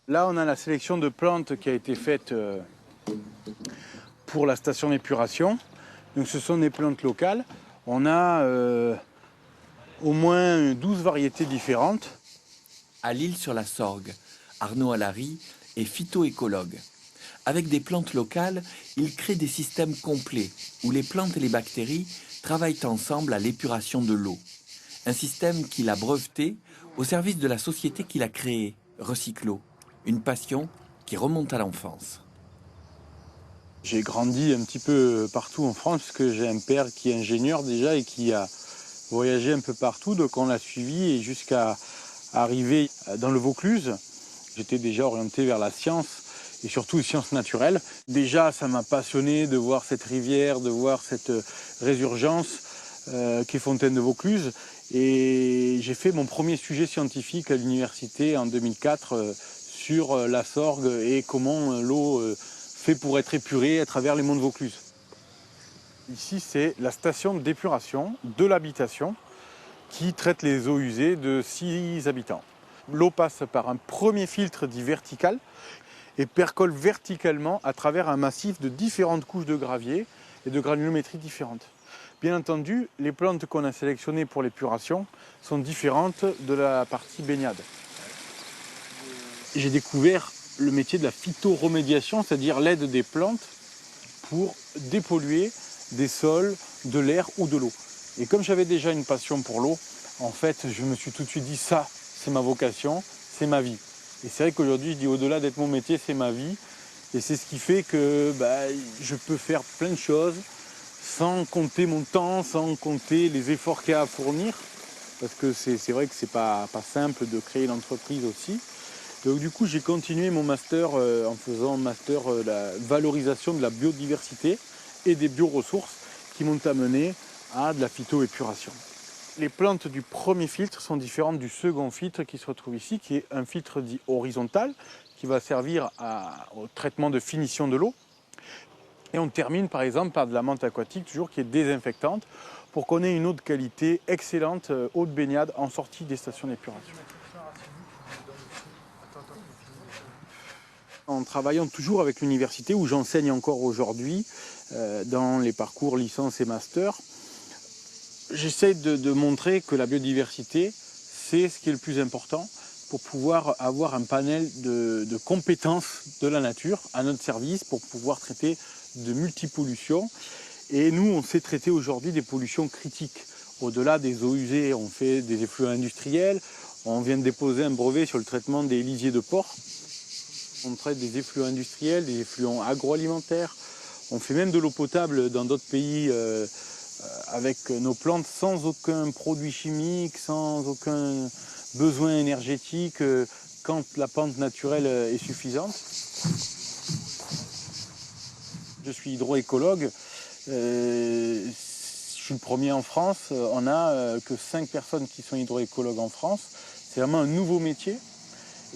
Là, on a la sélection de plantes qui a été faite pour la station d'épuration. Donc, ce sont des plantes locales. On a au moins 12 variétés différentes. À l'Île-sur-la-Sorgue, Arnaud Allary est phytoécologue. Avec des plantes locales, il crée des systèmes complets où les plantes et les bactéries travaillent ensemble à l'épuration de l'eau. Un système qu'il a breveté au service de la société qu'il a créée, Recyclo. Une passion qui remonte à l'enfance. J'ai grandi un petit peu partout en France parce que j'ai un père qui est ingénieur déjà et qui a voyagé un peu partout. Donc on l'a suivi et jusqu'à arriver dans le Vaucluse. J'étais déjà orienté vers la science et surtout les sciences naturelles. Déjà, ça m'a passionné de voir cette rivière, de voir cette résurgence qui est Fontaine de Vaucluse. Et j'ai fait mon premier sujet scientifique à l'université en 2004 sur la Sorgue et comment l'eau fait pour être épurée à travers les monts de Vaucluse. Ici, c'est la station d'épuration de l'habitation qui traite les eaux usées de 6 habitants. L'eau passe par un premier filtre dit vertical et percole verticalement à travers un massif de différentes couches de gravier et de granulométrie différentes. Bien entendu, les plantes qu'on a sélectionnées pour l'épuration sont différentes de la partie baignade. J'ai découvert le métier de la phytoremédiation, c'est-à-dire l'aide des plantes pour dépolluer des sols, de l'air ou de l'eau. Et comme j'avais déjà une passion pour l'eau, en fait, je me suis tout de suite dit ça, c'est ma vocation, c'est ma vie. Et c'est vrai qu'aujourd'hui, je dis au-delà d'être mon métier, c'est ma vie. Et c'est ce qui fait que je peux faire plein de choses sans compter mon temps, sans compter les efforts qu'il y a à fournir. Parce que c'est vrai que c'est pas simple de créer une entreprise aussi. Donc du coup, j'ai continué mon master en faisant un master la valorisation de la biodiversité et des bioressources qui m'ont amené à de la phytoépuration. Les plantes du premier filtre sont différentes du second filtre qui se retrouve ici, qui est un filtre dit horizontal, qui va servir au traitement de finition de l'eau. Et on termine par exemple par de la menthe aquatique, toujours qui est désinfectante, pour qu'on ait une eau de qualité excellente, eau de baignade en sortie des stations d'épuration. En travaillant toujours avec l'université où j'enseigne encore aujourd'hui, dans les parcours licence et master, j'essaie de montrer que la biodiversité, c'est ce qui est le plus important pour pouvoir avoir un panel de compétences de la nature à notre service pour pouvoir traiter de multipollutions. Et nous, on sait traiter aujourd'hui des pollutions critiques. Au-delà des eaux usées, on fait des effluents industriels. On vient de déposer un brevet sur le traitement des lisiers de porc. On traite des effluents industriels, des effluents agroalimentaires. On fait même de l'eau potable dans d'autres pays avec nos plantes sans aucun produit chimique, sans aucun besoin énergétique quand la pente naturelle est suffisante. Je suis hydroécologue. Je suis le premier en France. On n'a que 5 personnes qui sont hydroécologues en France. C'est vraiment un nouveau métier.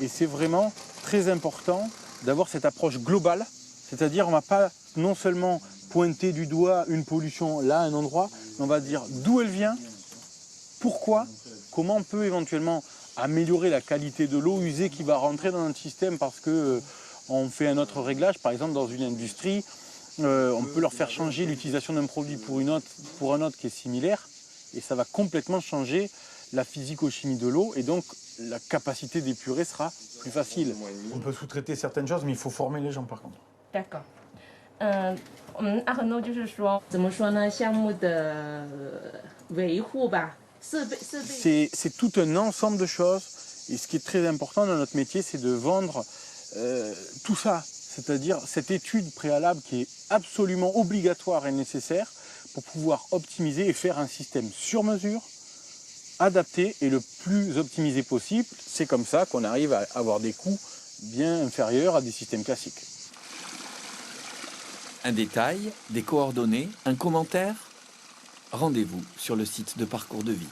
Et c'est vraiment très important d'avoir cette approche globale. C'est-à-dire on ne va pas non seulement pointer du doigt une pollution là, à un endroit, mais on va dire d'où elle vient, pourquoi, comment on peut éventuellement améliorer la qualité de l'eau usée qui va rentrer dans notre système parce qu'on fait un autre réglage. Par exemple, dans une industrie, on peut leur faire changer l'utilisation d'un produit pour un autre qui est similaire et ça va complètement changer la physico-chimie de l'eau et donc la capacité d'épurer sera plus facile. On peut sous-traiter certaines choses, mais il faut former les gens par contre. D'accord. 我们阿恒诺就是说，怎么说呢？项目的维护吧，设备。C'est tout un ensemble de choses. Et ce qui est très important dans notre métier, c'est de vendre tout ça. C'est-à-dire cette étude préalable qui est absolument obligatoire et nécessaire pour pouvoir optimiser et faire un système sur mesure, adapté et le plus optimisé possible. C'est comme ça qu'on arrive à avoir des coûts bien inférieurs à des systèmes classiques. Un détail, des coordonnées, un commentaire? Rendez-vous sur le site de Parcours de Vie.